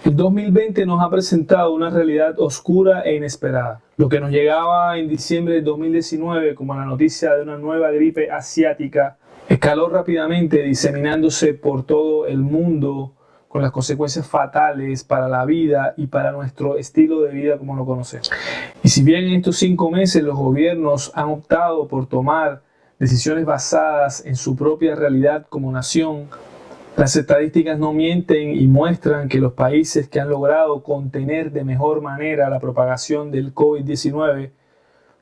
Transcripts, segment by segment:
El 2020 nos ha presentado una realidad oscura e inesperada. Lo que nos llegaba en diciembre de 2019 como la noticia de una nueva gripe asiática escaló rápidamente, diseminándose por todo el mundo con las consecuencias fatales para la vida y para nuestro estilo de vida como lo conocemos. Y si bien en estos 5 meses los gobiernos han optado por tomar decisiones basadas en su propia realidad como nación, las estadísticas no mienten y muestran que los países que han logrado contener de mejor manera la propagación del COVID-19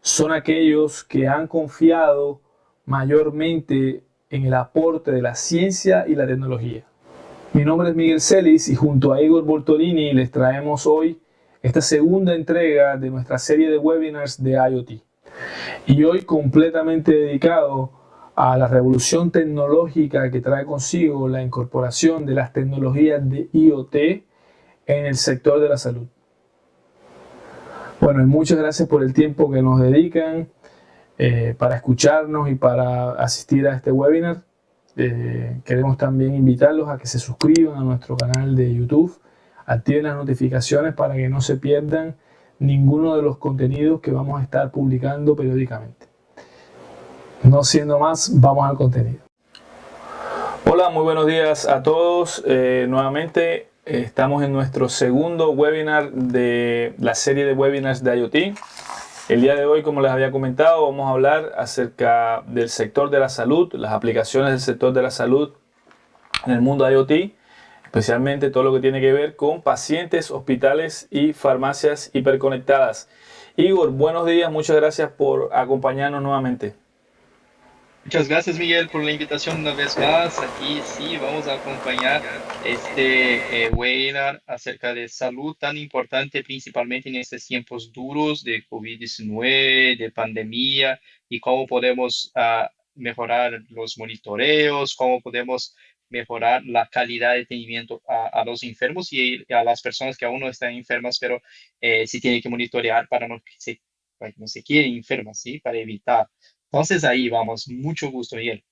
son aquellos que han confiado mayormente en el aporte de la ciencia y la tecnología. Mi nombre es Miguel Celis y junto a Igor Bortolini les traemos hoy esta segunda entrega de nuestra serie de webinars de IoT. Y hoy completamente dedicado a la revolución tecnológica que trae consigo la incorporación de las tecnologías de IoT en el sector de la salud. Bueno, y muchas gracias por el tiempo que nos dedican para escucharnos y para asistir a este webinar. Queremos también invitarlos a que se suscriban a nuestro canal de YouTube, activen las notificaciones para que no se pierdan ninguno de los contenidos que vamos a estar publicando periódicamente. No siendo más, vamos al contenido. Hola, muy buenos días a todos. Nuevamente estamos en nuestro segundo webinar de la serie de webinars de IoT. El día de hoy, como les había comentado, vamos a hablar acerca del sector de la salud, las aplicaciones del sector de la salud en el mundo IoT, especialmente todo lo que tiene que ver con pacientes, hospitales y farmacias hiperconectadas. Igor, buenos días, muchas gracias por acompañarnos nuevamente. Muchas gracias, Miguel, por la invitación una vez más. Aquí sí vamos a acompañar este webinar acerca de salud tan importante, principalmente en estos tiempos duros de COVID-19, de pandemia, y cómo podemos mejorar los monitoreos, cómo podemos mejorar la calidad de atendimiento a los enfermos y a las personas que aún no están enfermas, pero sí tienen que monitorear para que no se queden enfermas, ¿sí? Para evitar. Entonces ahí vamos, mucho gusto, Miguel.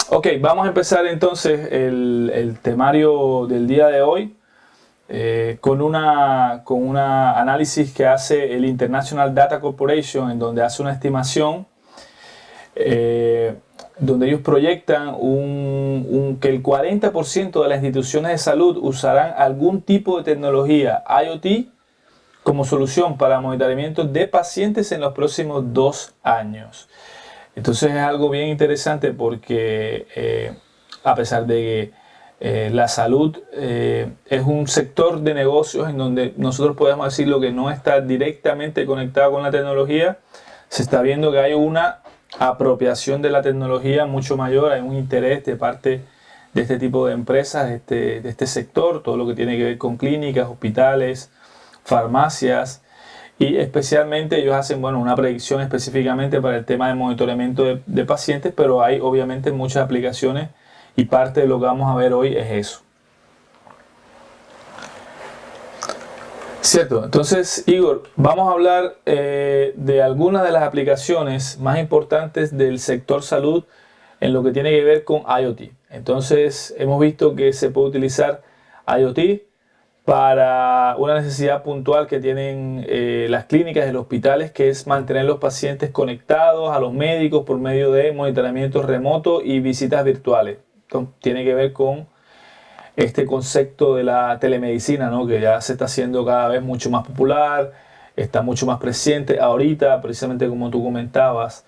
Ok, vamos a empezar entonces el temario del día de hoy con una análisis que hace el International Data Corporation, en donde hace una estimación donde ellos proyectan que el 40% de las instituciones de salud usarán algún tipo de tecnología IoT como solución para monitoramiento de pacientes en los próximos 2 años. Entonces es algo bien interesante porque a pesar de que la salud es un sector de negocios en donde nosotros podemos decir lo que no está directamente conectado con la tecnología, se está viendo que hay una apropiación de la tecnología mucho mayor, hay un interés de parte de este tipo de empresas, de este sector, todo lo que tiene que ver con clínicas, hospitales, farmacias, y especialmente ellos hacen una predicción específicamente para el tema de monitoramiento de pacientes, pero hay obviamente muchas aplicaciones y parte de lo que vamos a ver hoy es eso. Cierto, entonces Igor, vamos a hablar de algunas de las aplicaciones más importantes del sector salud en lo que tiene que ver con IoT. Entonces hemos visto que se puede utilizar IoT para una necesidad puntual que tienen las clínicas y los hospitales, que es mantener los pacientes conectados a los médicos por medio de monitoramiento remoto y visitas virtuales. Entonces, tiene que ver con este concepto de la telemedicina, ¿no? Que ya se está haciendo cada vez mucho más popular, está mucho más presente ahorita, precisamente como tú comentabas,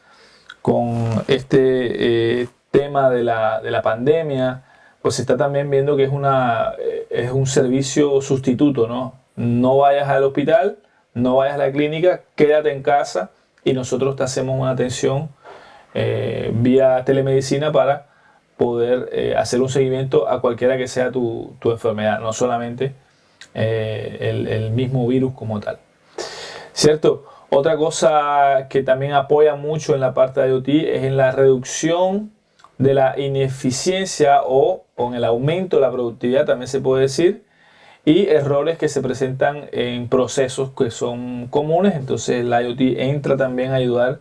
con este tema de la pandemia, pues se está también viendo que es un servicio sustituto, ¿no? No vayas al hospital, no vayas a la clínica, quédate en casa y nosotros te hacemos una atención vía telemedicina para poder hacer un seguimiento a cualquiera que sea tu enfermedad, no solamente el mismo virus como tal. ¿Cierto? Otra cosa que también apoya mucho en la parte de IoT es en la reducción de la ineficiencia o en el aumento de la productividad, también se puede decir, y errores que se presentan en procesos que son comunes. Entonces la IoT entra también a ayudar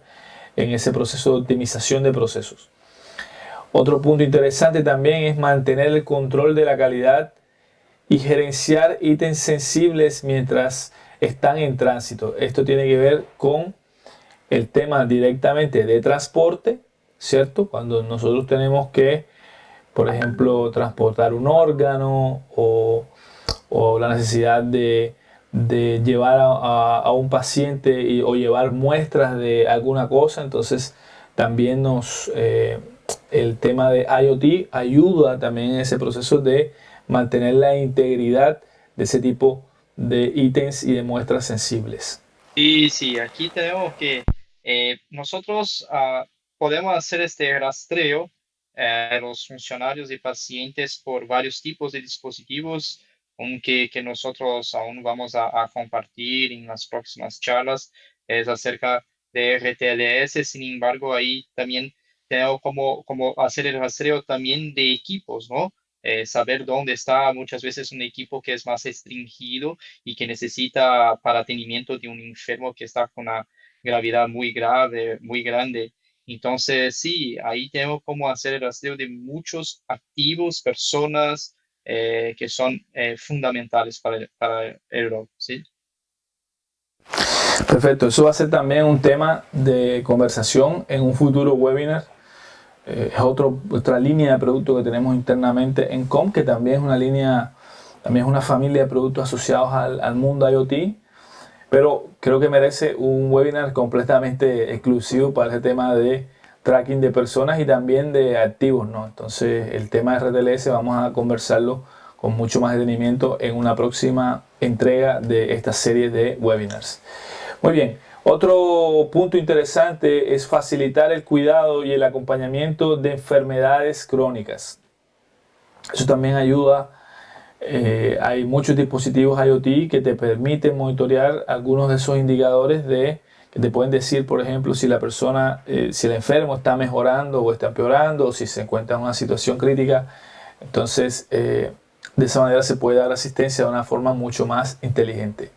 en ese proceso de optimización de procesos. Otro punto interesante también es mantener el control de la calidad y gerenciar ítems sensibles mientras están en tránsito. Esto tiene que ver con el tema directamente de transporte, ¿cierto? Cuando nosotros tenemos que, por ejemplo, transportar un órgano o la necesidad de llevar a un paciente o llevar muestras de alguna cosa, entonces también el tema de IoT ayuda también en ese proceso de mantener la integridad de ese tipo de ítems y de muestras sensibles. Y sí, aquí tenemos que nosotros podemos hacer este rastreo a los funcionarios y pacientes por varios tipos de dispositivos, que nosotros aún vamos a compartir en las próximas charlas, es acerca de RTLS. Sin embargo, ahí también tenemos como hacer el rastreo también de equipos, ¿no? Saber dónde está muchas veces un equipo que es más restringido y que necesita para atendimiento de un enfermo que está con una gravedad muy grave, muy grande. Entonces, sí, ahí tenemos como hacer el rastreo de muchos activos, personas que son fundamentales para el rock, ¿sí? Perfecto, eso va a ser también un tema de conversación en un futuro webinar. Es otra línea de producto que tenemos internamente en COM, que también es una línea, también es una familia de productos asociados al mundo IoT, pero creo que merece un webinar completamente exclusivo para ese tema de tracking de personas y también de activos, ¿no? Entonces, el tema de RTLS vamos a conversarlo con mucho más detenimiento en una próxima entrega de esta serie de webinars. Muy bien, otro punto interesante es facilitar el cuidado y el acompañamiento de enfermedades crónicas. Eso también ayuda. Hay muchos dispositivos IoT que te permiten monitorear algunos de esos indicadores que te pueden decir, por ejemplo, si la persona, si el enfermo está mejorando o está empeorando, o si se encuentra en una situación crítica. Entonces, de esa manera se puede dar asistencia de una forma mucho más inteligente.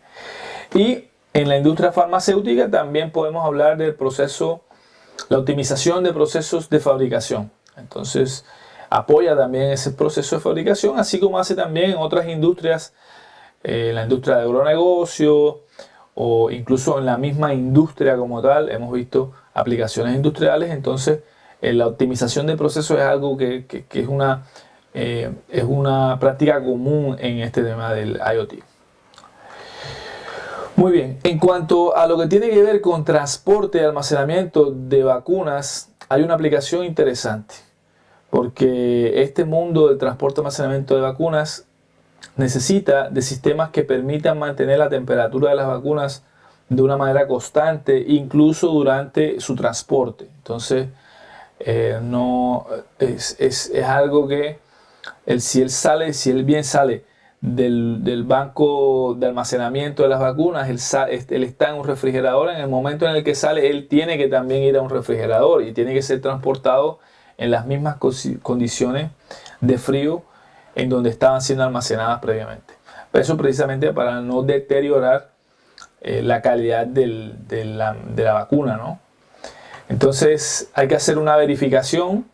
Y en la industria farmacéutica también podemos hablar del proceso, la optimización de procesos de fabricación. Entonces, apoya también ese proceso de fabricación, así como hace también en otras industrias, en la industria de agronegocio o incluso en la misma industria como tal. Hemos visto aplicaciones industriales. Entonces, la optimización de procesos es algo que es una práctica común en este tema del IoT. Muy bien, en cuanto a lo que tiene que ver con transporte y almacenamiento de vacunas, hay una aplicación interesante, porque este mundo del transporte y almacenamiento de vacunas necesita de sistemas que permitan mantener la temperatura de las vacunas de una manera constante, incluso durante su transporte. Entonces, no es algo que si él bien sale del banco de almacenamiento de las vacunas, él está en un refrigerador. En el momento en el que sale, él tiene que también ir a un refrigerador y tiene que ser transportado en las mismas condiciones de frío en donde estaban siendo almacenadas previamente. Eso precisamente para no deteriorar la calidad de la vacuna, ¿no? Entonces hay que hacer una verificación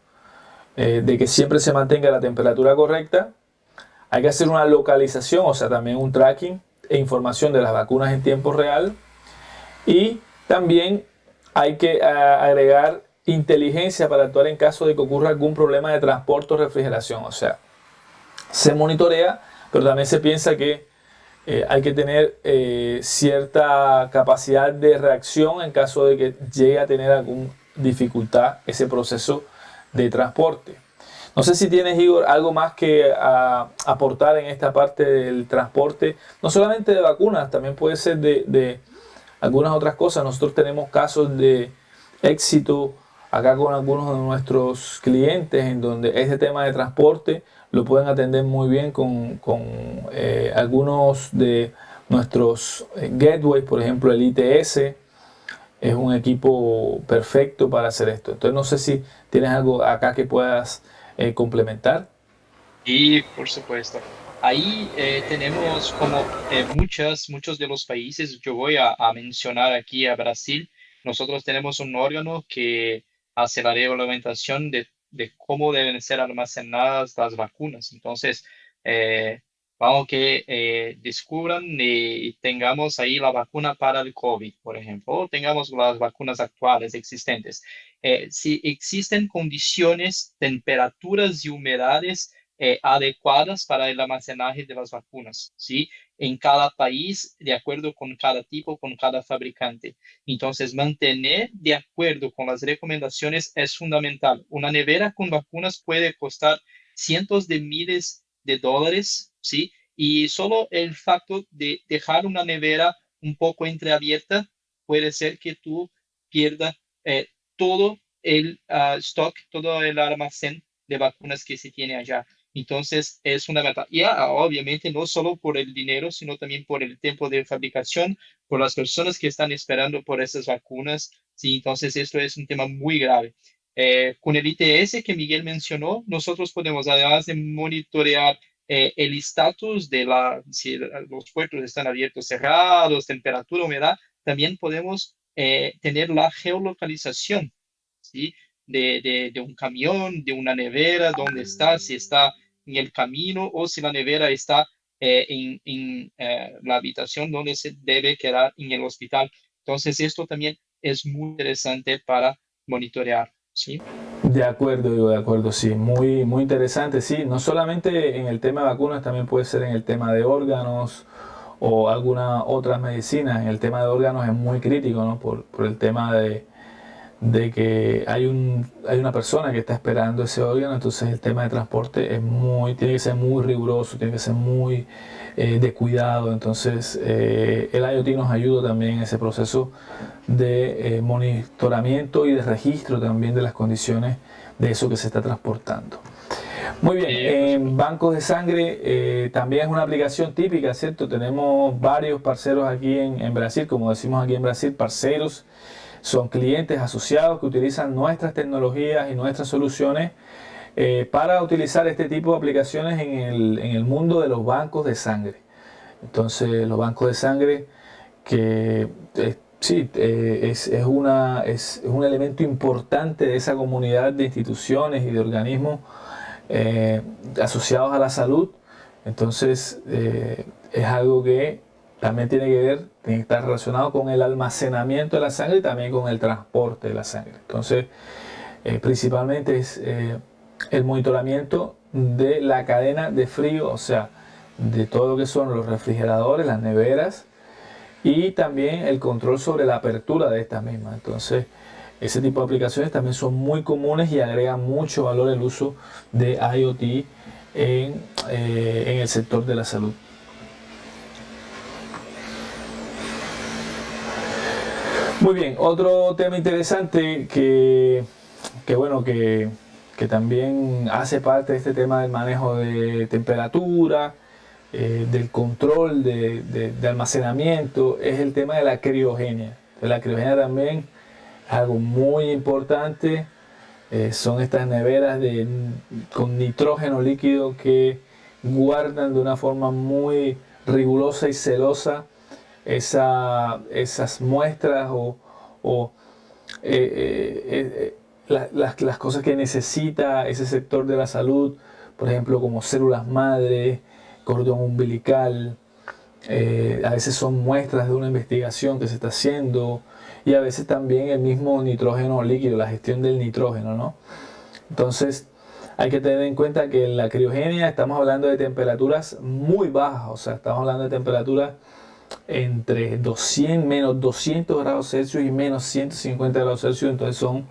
de que siempre se mantenga la temperatura correcta. Hay que hacer una localización, o sea, también un tracking e información de las vacunas en tiempo real. Y también hay que agregar inteligencia para actuar en caso de que ocurra algún problema de transporte o refrigeración. O sea, se monitorea, pero también se piensa que hay que tener cierta capacidad de reacción en caso de que llegue a tener alguna dificultad ese proceso de transporte. No sé si tienes, Igor, algo más que aportar en esta parte del transporte, no solamente de vacunas, también puede ser de algunas otras cosas. Nosotros tenemos casos de éxito acá con algunos de nuestros clientes en donde ese tema de transporte lo pueden atender muy bien con algunos de nuestros gateways, por ejemplo el ITS es un equipo perfecto para hacer esto. Entonces no sé si tienes algo acá que puedas complementar. Y por supuesto, ahí tenemos como muchos de los países. Yo voy a mencionar aquí a Brasil. Nosotros tenemos un órgano que hace la reglamentación de cómo deben ser almacenadas las vacunas. Entonces, Vamos que descubran y tengamos ahí la vacuna para el COVID, por ejemplo, o tengamos las vacunas actuales existentes. Si existen condiciones, temperaturas y humedades adecuadas para el almacenaje de las vacunas, ¿sí? En cada país, de acuerdo con cada tipo, con cada fabricante. Entonces, mantener de acuerdo con las recomendaciones es fundamental. Una nevera con vacunas puede costar cientos de miles de dólares, ¿sí? Y solo el facto de dejar una nevera un poco entreabierta puede ser que tú pierdas todo el stock, todo el almacén de vacunas que se tiene allá. Entonces, es una ventaja. Y obviamente no solo por el dinero, sino también por el tiempo de fabricación, por las personas que están esperando por esas vacunas. Sí, entonces esto es un tema muy grave. Con el ITS que Miguel mencionó, nosotros podemos, además de monitorear el estatus de si los puertos están abiertos, cerrados, temperatura, humedad, también podemos tener la geolocalización, ¿sí? De un camión, de una nevera, dónde está, si está en el camino o si la nevera está en la habitación donde se debe quedar en el hospital. Entonces, esto también es muy interesante para monitorear, ¿sí? De acuerdo, digo, de acuerdo, sí, muy, muy interesante, sí, no solamente en el tema de vacunas, también puede ser en el tema de órganos o alguna otras medicinas. En el tema de órganos es muy crítico, ¿no? Por el tema de que hay una persona que está esperando ese órgano, entonces el tema de transporte es tiene que ser muy riguroso, tiene que ser muy de cuidado, entonces el IoT nos ayuda también en ese proceso de monitoramiento y de registro también de las condiciones de eso que se está transportando. Muy bien, Por en supuesto. bancos de sangre también es una aplicación típica, ¿cierto? Tenemos varios parceros aquí en Brasil, como decimos aquí en Brasil, parceros son clientes asociados que utilizan nuestras tecnologías y nuestras soluciones para utilizar este tipo de aplicaciones en el mundo de los bancos de sangre. Entonces, los bancos de sangre que sí, es un elemento importante de esa comunidad de instituciones y de organismos asociados a la salud. Entonces, es algo que también tiene que estar relacionado con el almacenamiento de la sangre y también con el transporte de la sangre. Entonces, principalmente es el monitoramiento de la cadena de frío, o sea, de todo lo que son los refrigeradores, las neveras y también el control sobre la apertura de estas mismas. Entonces, ese tipo de aplicaciones también son muy comunes y agregan mucho valor el uso de IoT en el sector de la salud. Muy bien, otro tema interesante que también hace parte de este tema del manejo de temperatura, del control de almacenamiento, es el tema de la criogenia. La criogenia también es algo muy importante. Son estas neveras con nitrógeno líquido que guardan de una forma muy rigurosa y celosa esas muestras o las cosas que necesita ese sector de la salud, por ejemplo, como células madre, cordón umbilical, a veces son muestras de una investigación que se está haciendo y a veces también el mismo nitrógeno líquido, la gestión del nitrógeno, ¿no? Entonces, hay que tener en cuenta que en la criogenia estamos hablando de temperaturas muy bajas, o sea, estamos hablando de temperaturas entre 200, menos 200 grados Celsius y menos 150 grados Celsius, entonces son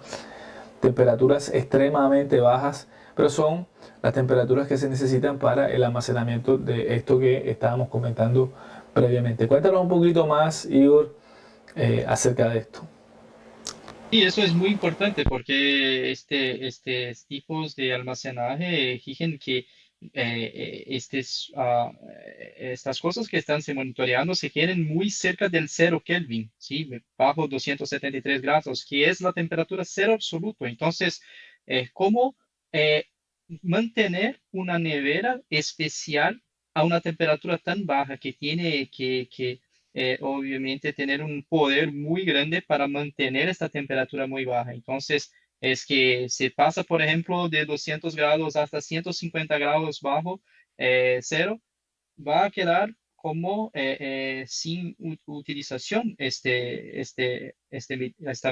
temperaturas extremadamente bajas, pero son las temperaturas que se necesitan para el almacenamiento de esto que estábamos comentando previamente. Cuéntanos un poquito más, Igor, acerca de esto. Y eso es muy importante porque estos tipos de almacenaje exigen que estas cosas que están se monitoreando se queden muy cerca del 0 Kelvin, ¿sí? Bajo 273 grados, que es la temperatura cero absoluto. Entonces, ¿cómo eh, mantener una nevera especial a una temperatura tan baja que tiene que obviamente tener un poder muy grande para mantener esta temperatura muy baja? Entonces, es que se pasa, por ejemplo, de 200 grados hasta 150 grados bajo cero, va a quedar como sin utilización esta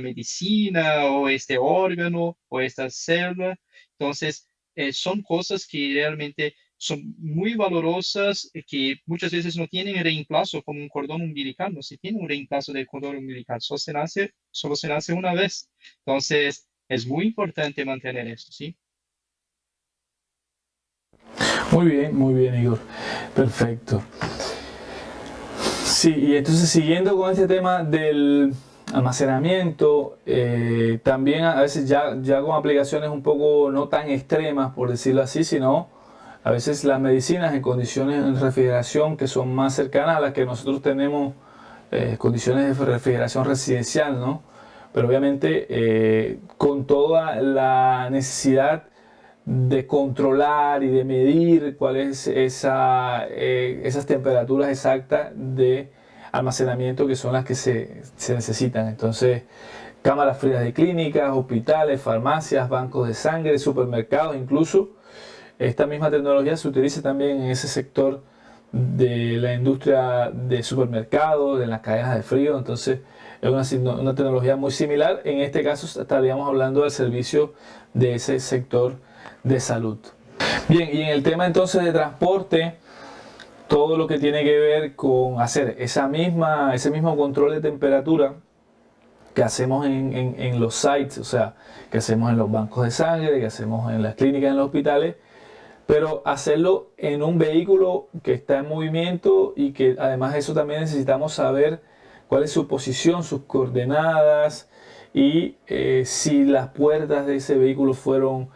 medicina o este órgano o esta célula. Entonces, son cosas que realmente son muy valorosas, que muchas veces no tienen reemplazo como un cordón umbilical, no se tiene un reemplazo del cordón umbilical, solo se nace una vez. Entonces, es muy importante mantener esto, ¿sí? muy bien, Igor. Perfecto. Sí, y entonces siguiendo con este tema del almacenamiento, también a veces ya con aplicaciones un poco no tan extremas, por decirlo así, sino a veces las medicinas en condiciones de refrigeración que son más cercanas a las que nosotros tenemos, condiciones de refrigeración residencial, ¿no? Pero obviamente con toda la necesidad de controlar y de medir cuál es esas temperaturas exactas de almacenamiento que son las que se necesitan. Entonces, cámaras frías de clínicas, hospitales, farmacias, bancos de sangre, supermercados, incluso esta misma tecnología se utiliza también en ese sector de la industria de supermercados, en las cadenas de frío. Entonces, es una tecnología muy similar. En este caso, estaríamos hablando del servicio de ese sector de salud. Bien, y en el tema entonces de transporte, todo lo que tiene que ver con hacer ese mismo control de temperatura que hacemos en los sites, o sea, que hacemos en los bancos de sangre, que hacemos en las clínicas, en los hospitales, pero hacerlo en un vehículo que está en movimiento y que además de eso también necesitamos saber cuál es su posición, sus coordenadas y si las puertas de ese vehículo fueron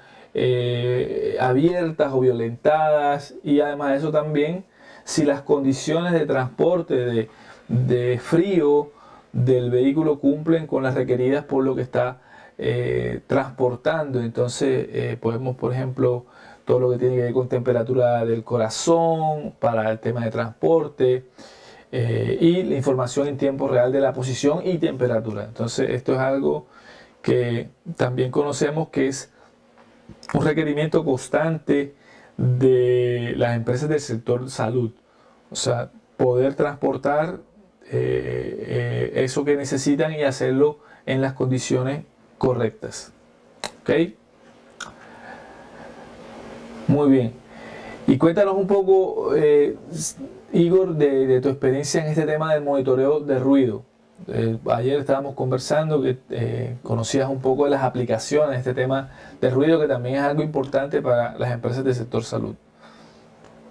abiertas o violentadas, y además de eso también si las condiciones de transporte de frío del vehículo cumplen con las requeridas por lo que está transportando. Entonces podemos, por ejemplo, todo lo que tiene que ver con temperatura del corazón para el tema de transporte, y la información en tiempo real de la posición y temperatura. Entonces esto es algo que también conocemos que es un requerimiento constante de las empresas del sector salud. O sea, poder transportar eso que necesitan y hacerlo en las condiciones correctas. ¿Ok? Muy bien. Y cuéntanos un poco, Igor, de tu experiencia en este tema del monitoreo de ruido. Ayer estábamos conversando que conocías un poco de las aplicaciones de este tema de ruido, que también es algo importante para las empresas del sector salud.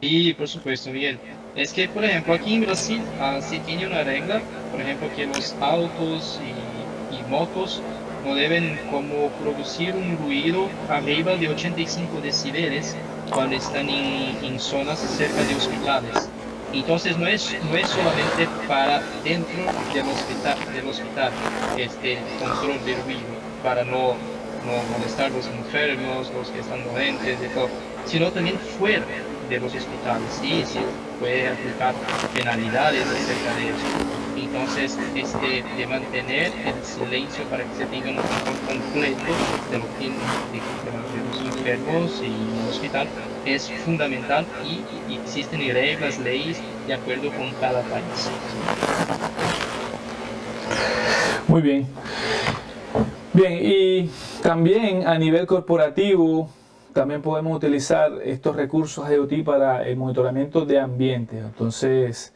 Y por supuesto, Miguel. Es que, por ejemplo, aquí en Brasil sí tiene una regla, por ejemplo, que los autos y motos no deben como producir un ruido arriba de 85 decibeles cuando están en zonas cerca de hospitales. Entonces, no es solamente para dentro del hospital este control de ruido, para no molestar a los enfermos, los que están doentes, de todo, sino también fuera de los hospitales. Sí, sí, puede aplicar penalidades acerca de esto. Entonces, de mantener el silencio para que se tenga un control completo de, lo que, de los enfermos y el hospital es fundamental, y existen reglas, leyes de acuerdo con cada país. Muy bien. Bien, y también a nivel corporativo, también podemos utilizar estos recursos IoT para el monitoramiento de ambiente. Entonces,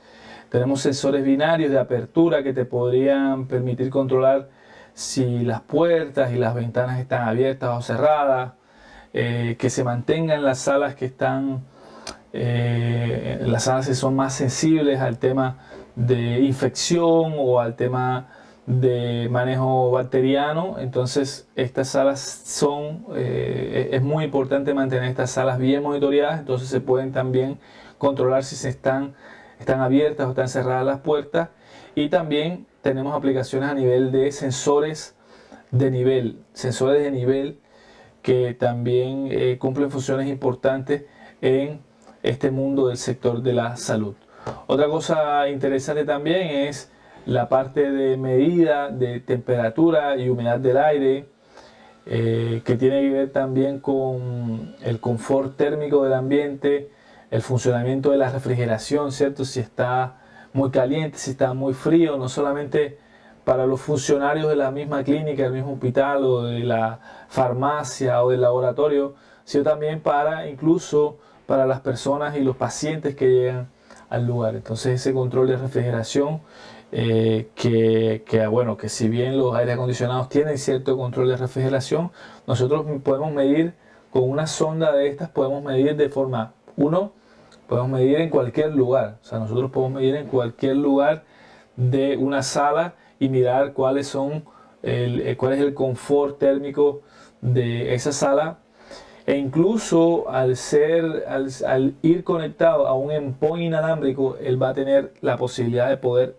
tenemos sensores binarios de apertura que te podrían permitir controlar si las puertas y las ventanas están abiertas o cerradas, que se mantengan las salas que están, las salas que son más sensibles al tema de infección o al tema de manejo bacteriano. Entonces estas salas es muy importante mantener estas salas bien monitoreadas. Entonces se pueden también controlar si están abiertas o están cerradas las puertas. Y también tenemos aplicaciones a nivel de sensores de nivel que también cumplen funciones importantes en este mundo del sector de la salud. Otra cosa interesante también es la parte de medida de temperatura y humedad del aire, que tiene que ver también con el confort térmico del ambiente, el funcionamiento de la refrigeración, ¿cierto? Si está muy caliente, si está muy frío, no solamente para los funcionarios de la misma clínica, del mismo hospital o de la farmacia o del laboratorio, sino también para incluso para las personas y los pacientes que llegan al lugar. Entonces ese control de refrigeración, bueno, que si bien los aires acondicionados tienen cierto control de refrigeración, nosotros podemos medir con una sonda de estas, podemos medir de forma, podemos medir en cualquier lugar, o sea, nosotros podemos medir en cualquier lugar de una sala y mirar cuál es el confort térmico de esa sala, e incluso al ir conectado a un endpoint inalámbrico, él va a tener la posibilidad de poder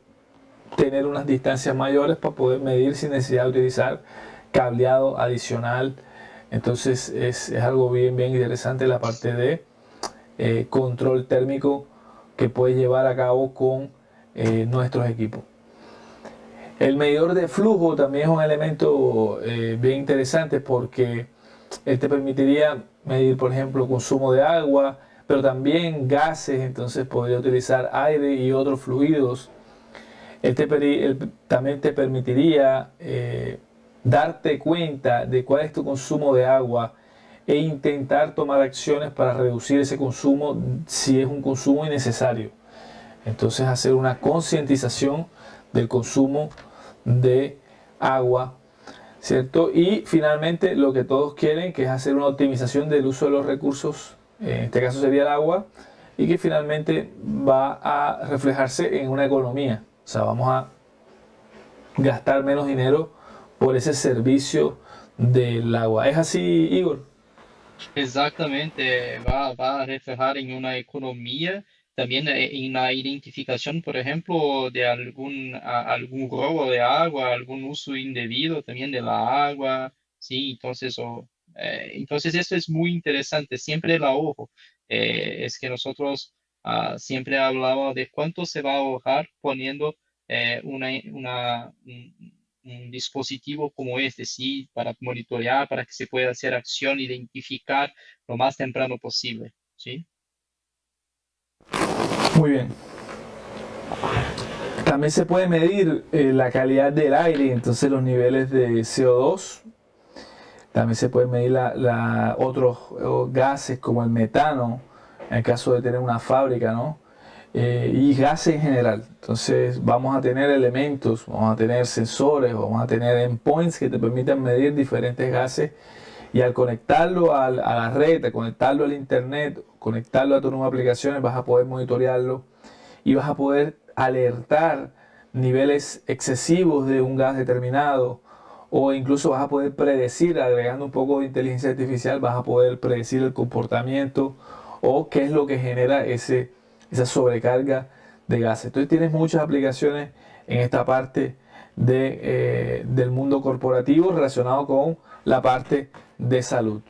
tener unas distancias mayores para poder medir sin necesidad de utilizar cableado adicional. Entonces es algo bien interesante la parte de control térmico que puedes llevar a cabo con nuestros equipos. El medidor de flujo también es un elemento bien interesante porque él te permitiría medir, por ejemplo, consumo de agua, pero también gases. Entonces podría utilizar aire y otros fluidos. Él también te permitiría darte cuenta de cuál es tu consumo de agua e intentar tomar acciones para reducir ese consumo si es un consumo innecesario. Entonces hacer una concientización del consumo de agua, ¿cierto? Y finalmente lo que todos quieren, que es hacer una optimización del uso de los recursos, en este caso sería el agua, y que finalmente va a reflejarse en una economía. O sea, vamos a gastar menos dinero por ese servicio del agua. ¿Es así, Igor? Exactamente, va a reflejar en una economía, también en la identificación, por ejemplo, de algún robo de agua, algún uso indebido también de la agua, sí, entonces esto es muy interesante, siempre el ahorro, es que nosotros siempre hablamos de cuánto se va a ahorrar poniendo un dispositivo como este, ¿sí? Para monitorear, para que se pueda hacer acción, identificar lo más temprano posible, ¿sí? Muy bien. También se puede medir la calidad del aire, entonces los niveles de CO2. También se puede medir otros gases como el metano, en el caso de tener una fábrica, ¿no? Y gases en general. Entonces vamos a tener elementos, vamos a tener sensores, vamos a tener endpoints que te permitan medir diferentes gases, y al conectarlo a la red, al conectarlo al internet, conectarlo a tus nuevas aplicaciones, vas a poder monitorearlo y vas a poder alertar niveles excesivos de un gas determinado, o incluso vas a poder predecir, agregando un poco de inteligencia artificial, vas a poder predecir el comportamiento o qué es lo que genera esa sobrecarga de gases. Entonces tienes muchas aplicaciones en esta parte del mundo corporativo relacionado con la parte de salud.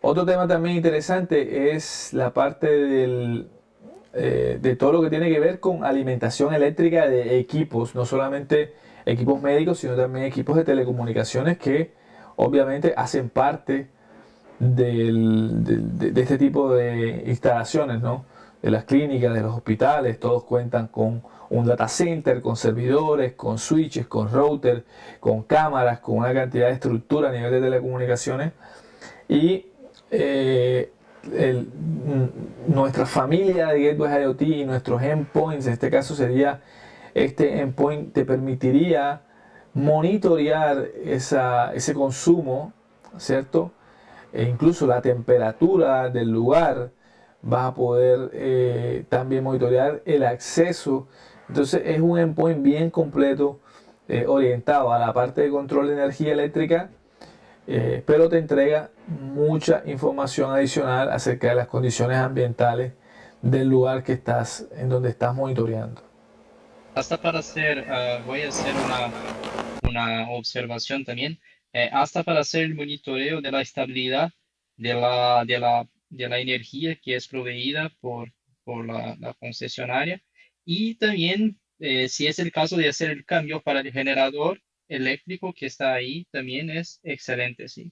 Otro tema también interesante es la parte de todo lo que tiene que ver con alimentación eléctrica de equipos, no solamente equipos médicos, sino también equipos de telecomunicaciones que obviamente hacen parte de este tipo de instalaciones, ¿no? De las clínicas, de los hospitales, todos cuentan con un data center, con servidores, con switches, con routers, con cámaras, con una cantidad de estructura a nivel de telecomunicaciones. Y nuestra familia de Gateways IoT y nuestros endpoints, en este caso sería este endpoint, te permitiría monitorear ese consumo, ¿cierto? E incluso la temperatura del lugar, vas a poder también monitorear el acceso. Entonces es un endpoint bien completo, orientado a la parte de control de energía eléctrica, pero te entrega mucha información adicional acerca de las condiciones ambientales del lugar en donde estás monitoreando. Hasta para hacer, voy a hacer una observación también, hasta para hacer el monitoreo de la estabilidad de la energía que es proveída por la concesionaria, y también, si es el caso de hacer el cambio para el generador eléctrico que está ahí, también es excelente, ¿sí?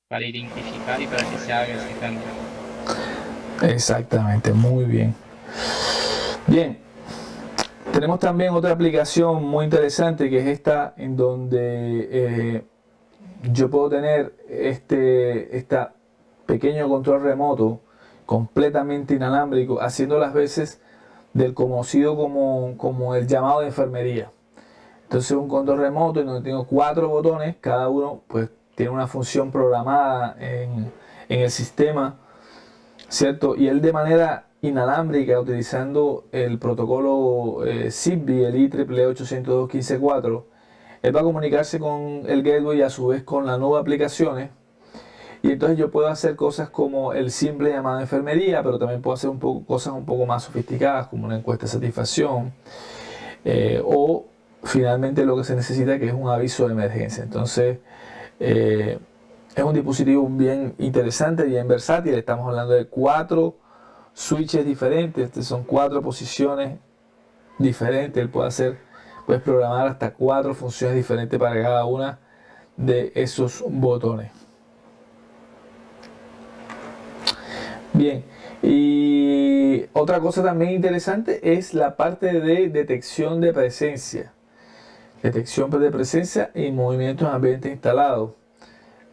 Para identificar y para que se haga este cambio. Exactamente, muy bien. Bien, tenemos también otra aplicación muy interesante que es esta en donde yo puedo tener este pequeño control remoto completamente inalámbrico haciendo las veces del conocido como el llamado de enfermería. Entonces un control remoto en donde tengo 4 botones, cada uno pues tiene una función programada en el sistema, ¿cierto? Y él de manera inalámbrica, utilizando el protocolo Zigbee, el IEEE 802.15.4, él va a comunicarse con el gateway y a su vez con la nube de aplicaciones. Y entonces yo puedo hacer cosas como el simple llamado de enfermería, pero también puedo hacer cosas un poco más sofisticadas, como una encuesta de satisfacción, o finalmente lo que se necesita, que es un aviso de emergencia. Entonces, es un dispositivo bien interesante, bien versátil. Estamos hablando de 4 switches diferentes, son 4 posiciones diferentes. Él puedes programar hasta 4 funciones diferentes para cada una de esos botones. Bien, y otra cosa también interesante es la parte de detección de presencia. Detección de presencia y movimientos en ambiente instalado.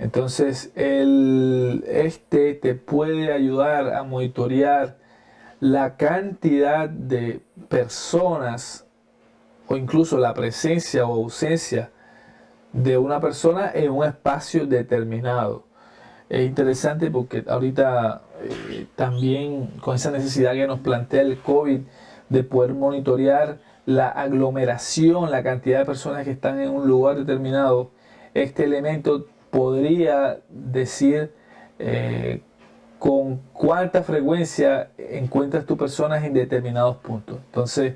Entonces, te puede ayudar a monitorear la cantidad de personas o incluso la presencia o ausencia de una persona en un espacio determinado. Es interesante porque ahorita también con esa necesidad que nos plantea el COVID de poder monitorear la aglomeración, la cantidad de personas que están en un lugar determinado, este elemento podría decir con cuánta frecuencia encuentras tú personas en determinados puntos. Entonces,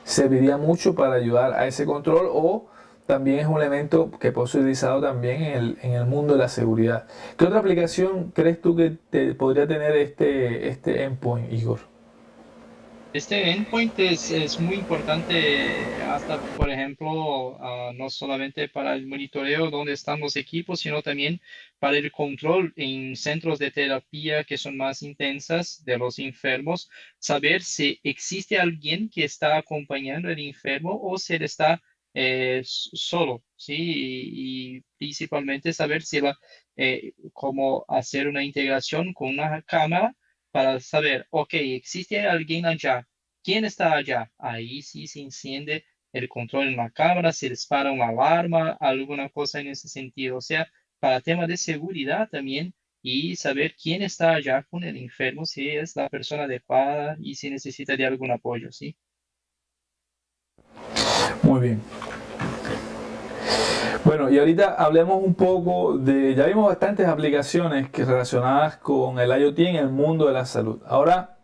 serviría mucho para ayudar a ese control o también es un elemento que puede ser utilizado también en el mundo de la seguridad. ¿Qué otra aplicación crees tú que podría tener este endpoint, Igor? Este endpoint es muy importante hasta, por ejemplo, no solamente para el monitoreo donde están los equipos, sino también para el control en centros de terapia que son más intensas de los enfermos, saber si existe alguien que está acompañando al enfermo o si él está solo, ¿sí? Y principalmente saber si cómo hacer una integración con una cámara para saber, ok, existe alguien allá. ¿Quién está allá? Ahí sí se enciende el control en la cámara, se dispara una alarma, alguna cosa en ese sentido. O sea, para tema de seguridad también y saber quién está allá con el enfermo, si es la persona adecuada y si necesita de algún apoyo, ¿sí? Muy bien. Bueno, y ahorita hablemos un poco ya vimos bastantes aplicaciones relacionadas con el IoT en el mundo de la salud. Ahora,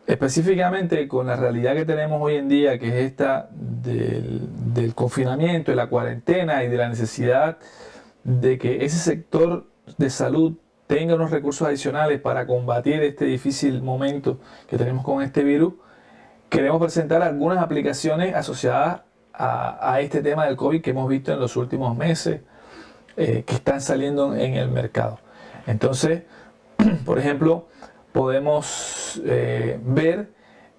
específicamente con la realidad que tenemos hoy en día, que es esta del confinamiento, de la cuarentena y de la necesidad de que ese sector de salud tenga unos recursos adicionales para combatir este difícil momento que tenemos con este virus, queremos presentar algunas aplicaciones asociadas a este tema del COVID que hemos visto en los últimos meses, que están saliendo en el mercado. Entonces, por ejemplo, podemos ver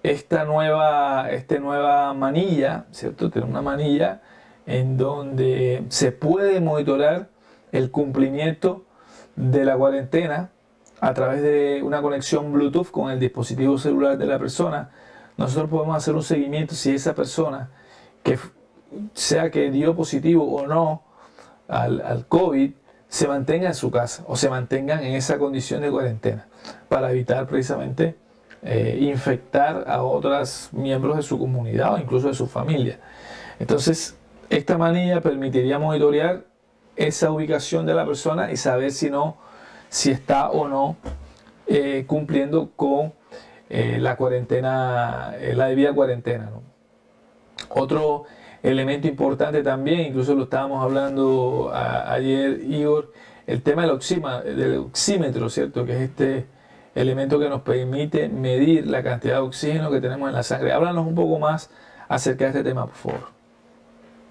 esta nueva manilla, ¿cierto? Tiene una manilla en donde se puede monitorear el cumplimiento de la cuarentena a través de una conexión Bluetooth con el dispositivo celular de la persona. Nosotros podemos hacer un seguimiento si esa persona, que sea que dio positivo o no al COVID, se mantenga en su casa o se mantengan en esa condición de cuarentena para evitar precisamente infectar a otros miembros de su comunidad o incluso de su familia. Entonces, esta manilla permitiría monitorear esa ubicación de la persona y saber si está o no cumpliendo con la cuarentena, la debida cuarentena, ¿no? Otro elemento importante también, incluso lo estábamos hablando ayer, Igor, el tema del oxímetro, ¿cierto? Que es este elemento que nos permite medir la cantidad de oxígeno que tenemos en la sangre. Háblanos un poco más acerca de este tema, por favor.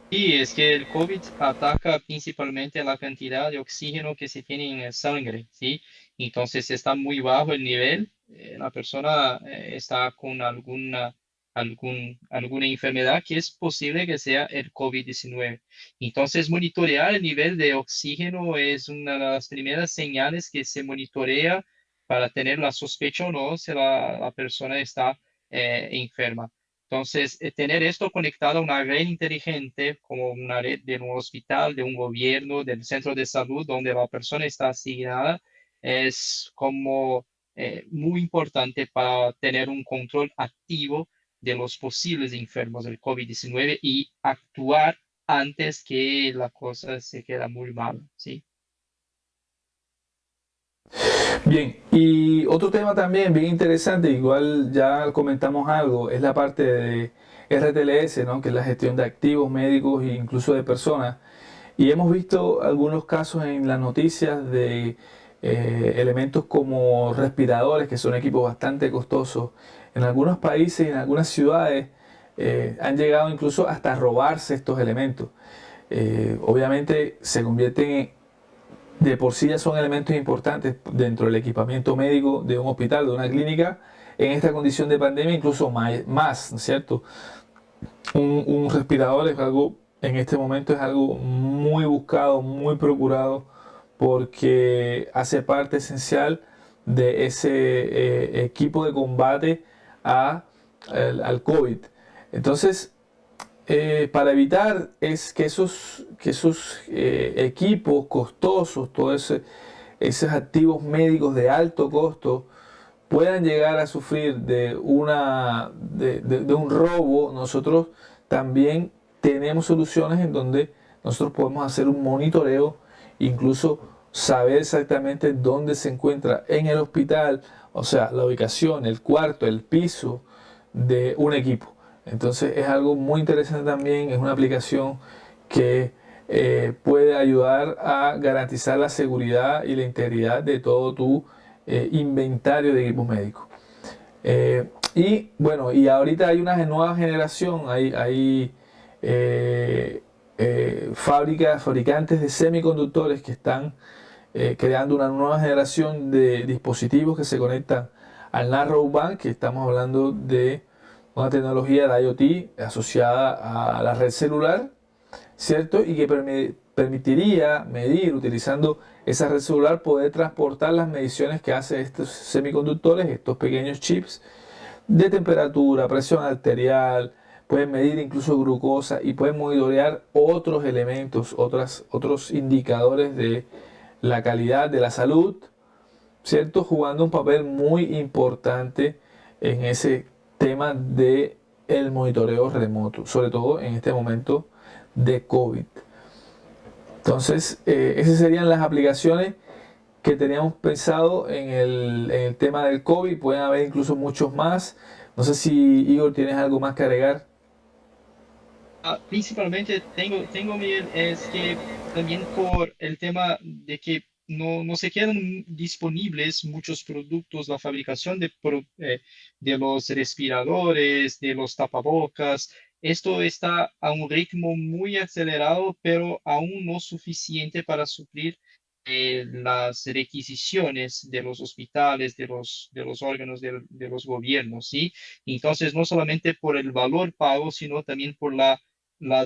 Y es que el COVID ataca principalmente la cantidad de oxígeno que se tiene en la sangre, ¿sí? Entonces, si está muy bajo el nivel, la persona está con alguna enfermedad que es posible que sea el COVID-19. Entonces, monitorear el nivel de oxígeno es una de las primeras señales que se monitorea para tener la sospecha o no si la persona está enferma. Entonces, tener esto conectado a una red inteligente, como una red de un hospital, de un gobierno, del centro de salud, donde la persona está asignada, es como muy importante para tener un control activo de los posibles enfermos del COVID-19 y actuar antes que la cosa se quede muy mal, ¿sí? Bien, y otro tema también bien interesante, igual ya comentamos algo, es la parte de RTLS, ¿no? Que es la gestión de activos médicos e incluso de personas. Y hemos visto algunos casos en las noticias de elementos como respiradores, que son equipos bastante costosos. En algunos países, en algunas ciudades, han llegado incluso hasta robarse estos elementos. Obviamente se convierten de por sí ya son elementos importantes dentro del equipamiento médico de un hospital, de una clínica, en esta condición de pandemia, incluso más, ¿no es cierto? Un respirador es algo, en este momento es algo muy buscado, muy procurado, porque hace parte esencial de ese equipo de combate al COVID. Entonces, para evitar es que esos equipos costosos, esos activos médicos de alto costo, puedan llegar a sufrir de un robo, nosotros también tenemos soluciones en donde nosotros podemos hacer un monitoreo, incluso saber exactamente dónde se encuentra en el hospital, o sea, la ubicación, el cuarto, el piso de un equipo. Entonces es algo muy interesante también, es una aplicación que puede ayudar a garantizar la seguridad y la integridad de todo tu inventario de equipos médicos. Y bueno, y ahorita hay una nueva generación, hay fabricantes de semiconductores que están creando una nueva generación de dispositivos que se conectan al Narrowband, que estamos hablando de una tecnología de IoT asociada a la red celular, ¿cierto? Y que permitiría medir, utilizando esa red celular, poder transportar las mediciones que hacen estos semiconductores, estos pequeños chips, de temperatura, presión arterial, pueden medir incluso glucosa y pueden monitorear otros elementos, otros indicadores de la calidad de la salud, ¿cierto? Jugando un papel muy importante en ese tema de el monitoreo remoto, sobre todo en este momento de COVID. Entonces, esas serían las aplicaciones que teníamos pensado en el tema del COVID. Pueden haber incluso muchos más. No sé si, Igor, tienes algo más que agregar. Principalmente tengo, Miguel, es que también por el tema de que no se quedan disponibles muchos productos, la fabricación de los respiradores, de los tapabocas. Esto está a un ritmo muy acelerado, pero aún no suficiente para suplir las requisiciones de los hospitales, de los órganos de los gobiernos, ¿sí? Entonces, no solamente por el valor pago, sino también por la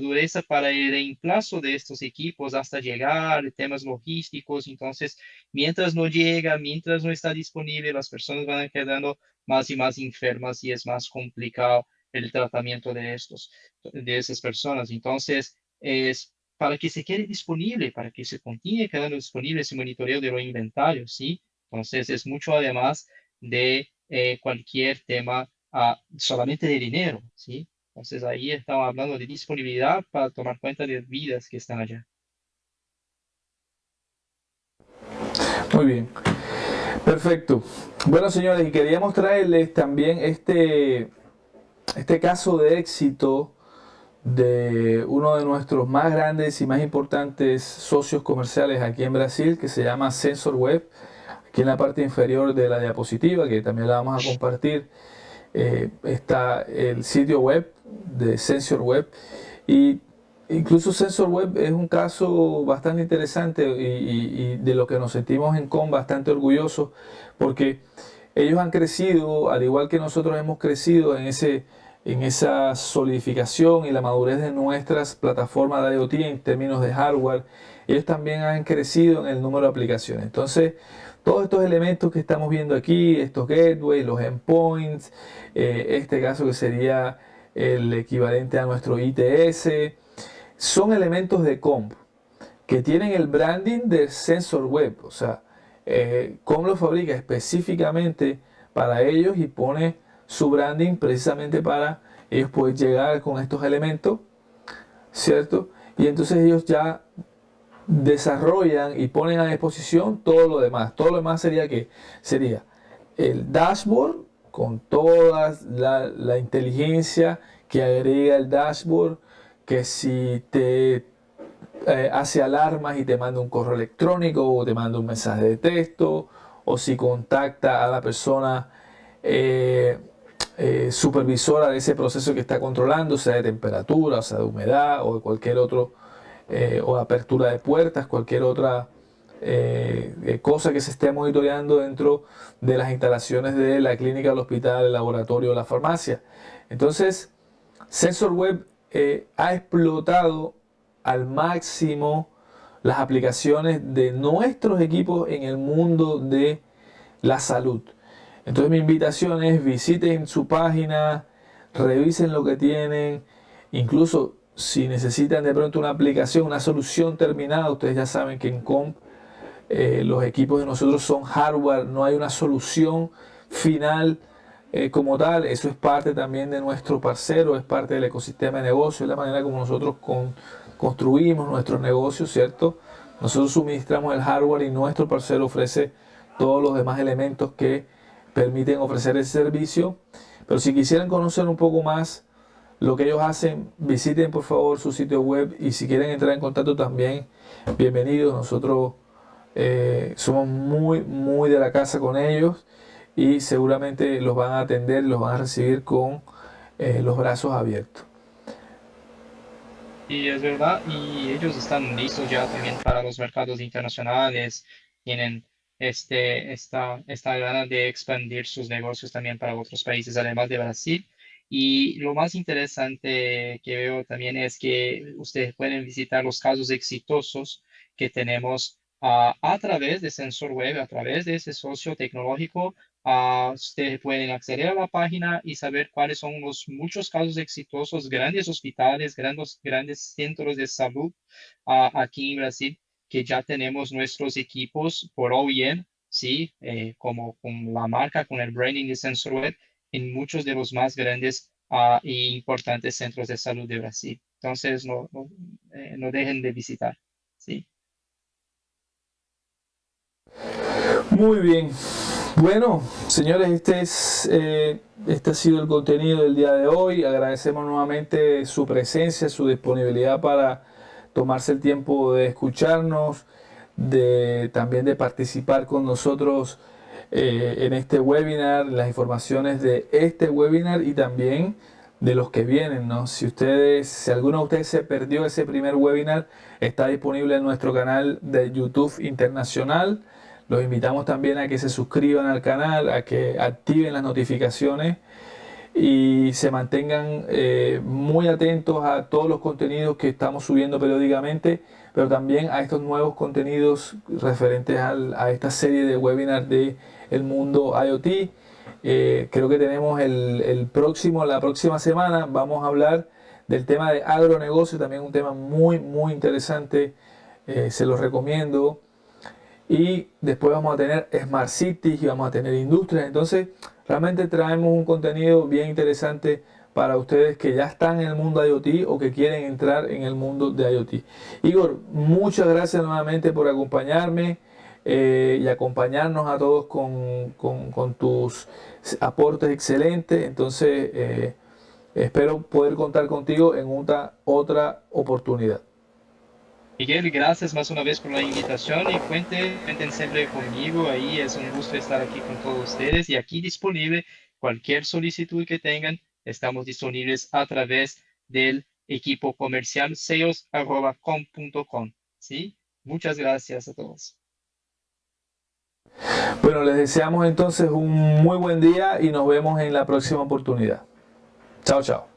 dureza para el reemplazo de estos equipos hasta llegar, temas logísticos. Entonces, mientras no llega, mientras no está disponible, las personas van quedando más y más enfermas y es más complicado el tratamiento de esas personas. Entonces, es para que se quede disponible, para que se continúe quedando disponible ese monitoreo de los inventarios, ¿sí? Entonces, es mucho además de cualquier tema solamente de dinero, ¿sí? Entonces ahí estamos hablando de disponibilidad para tomar cuenta de vidas que están allá. Muy bien. Perfecto. Bueno, señores, y quería mostrarles también este caso de éxito de uno de nuestros más grandes y más importantes socios comerciales aquí en Brasil, que se llama SensorWeb. Aquí en la parte inferior de la diapositiva, que también la vamos a compartir, está el sitio web de SensorWeb. Y incluso SensorWeb es un caso bastante interesante y de lo que nos sentimos en COM bastante orgullosos, porque ellos han crecido, al igual que nosotros hemos crecido en esa solidificación y la madurez de nuestras plataformas de IoT en términos de hardware. Ellos también han crecido en el número de aplicaciones. Entonces, todos estos elementos que estamos viendo aquí, estos gateways, los endpoints, este caso que sería el equivalente a nuestro ITS, son elementos de COMP que tienen el branding del SensorWeb. O sea, COMP lo fabrica específicamente para ellos y pone su branding precisamente para ellos poder llegar con estos elementos, ¿cierto? Y entonces ellos ya desarrollan y ponen a disposición todo lo demás. Todo lo demás sería que sería el dashboard con toda la inteligencia que agrega el dashboard, que si te hace alarmas y te manda un correo electrónico o te manda un mensaje de texto, o si contacta a la persona supervisora de ese proceso que está controlando, sea de temperatura, o sea de humedad o de cualquier otro, o apertura de puertas, cualquier otra cosa que se esté monitoreando dentro de las instalaciones de la clínica, el hospital, el laboratorio o la farmacia. Entonces, SensorWeb ha explotado al máximo las aplicaciones de nuestros equipos en el mundo de la salud. Entonces mi invitación es visiten su página, revisen lo que tienen, incluso si necesitan de pronto una aplicación, una solución terminada, ustedes ya saben que en COMP los equipos de nosotros son hardware, no hay una solución final como tal. Eso es parte también de nuestro parcero, es parte del ecosistema de negocio, es la manera como nosotros construimos nuestros negocios, ¿cierto? Nosotros suministramos el hardware y nuestro parcero ofrece todos los demás elementos que permiten ofrecer ese servicio. Pero si quisieran conocer un poco más lo que ellos hacen, visiten por favor su sitio web, y si quieren entrar en contacto también, bienvenidos. Nosotros somos muy de la casa con ellos y seguramente los van a atender, los van a recibir con los brazos abiertos. Y es verdad, y ellos están listos ya también para los mercados internacionales, tienen esta gana de expandir sus negocios también para otros países, además de Brasil. Y lo más interesante que veo también es que ustedes pueden visitar los casos exitosos que tenemos a través de SensorWeb, a través de ese socio tecnológico. Ustedes pueden acceder a la página y saber cuáles son los muchos casos exitosos, grandes hospitales, grandes centros de salud aquí en Brasil, que ya tenemos nuestros equipos por OEM, ¿sí? Como con la marca, con el branding de SensorWeb, en muchos de los más grandes e importantes centros de salud de Brasil. Entonces, no dejen de visitar, ¿sí? Muy bien. Bueno, señores, este ha sido el contenido del día de hoy. Agradecemos nuevamente su presencia, su disponibilidad para tomarse el tiempo de escucharnos, también de participar con nosotros en este webinar, las informaciones de este webinar y también de los que vienen, ¿no? Si alguno de ustedes se perdió ese primer webinar, está disponible en nuestro canal de YouTube Internacional. Los invitamos también a que se suscriban al canal, a que activen las notificaciones y se mantengan muy atentos a todos los contenidos que estamos subiendo periódicamente, pero también a estos nuevos contenidos referentes a esta serie de webinars de el mundo IoT. Creo que tenemos la próxima semana vamos a hablar del tema de agronegocio, también un tema muy interesante, se los recomiendo. Y después vamos a tener Smart Cities y vamos a tener industrias. Entonces, realmente traemos un contenido bien interesante para ustedes que ya están en el mundo IoT o que quieren entrar en el mundo de IoT. Igor, muchas gracias nuevamente por acompañarme y acompañarnos a todos con tus aportes excelentes. Entonces, espero poder contar contigo en otra oportunidad. Miguel, gracias más una vez por la invitación y cuenten siempre conmigo. Ahí es un gusto estar aquí con todos ustedes y aquí disponible cualquier solicitud que tengan. Estamos disponibles a través del equipo comercial sales@com.com. ¿Sí? Muchas gracias a todos. Bueno, les deseamos entonces un muy buen día y nos vemos en la próxima oportunidad. Chao, chao.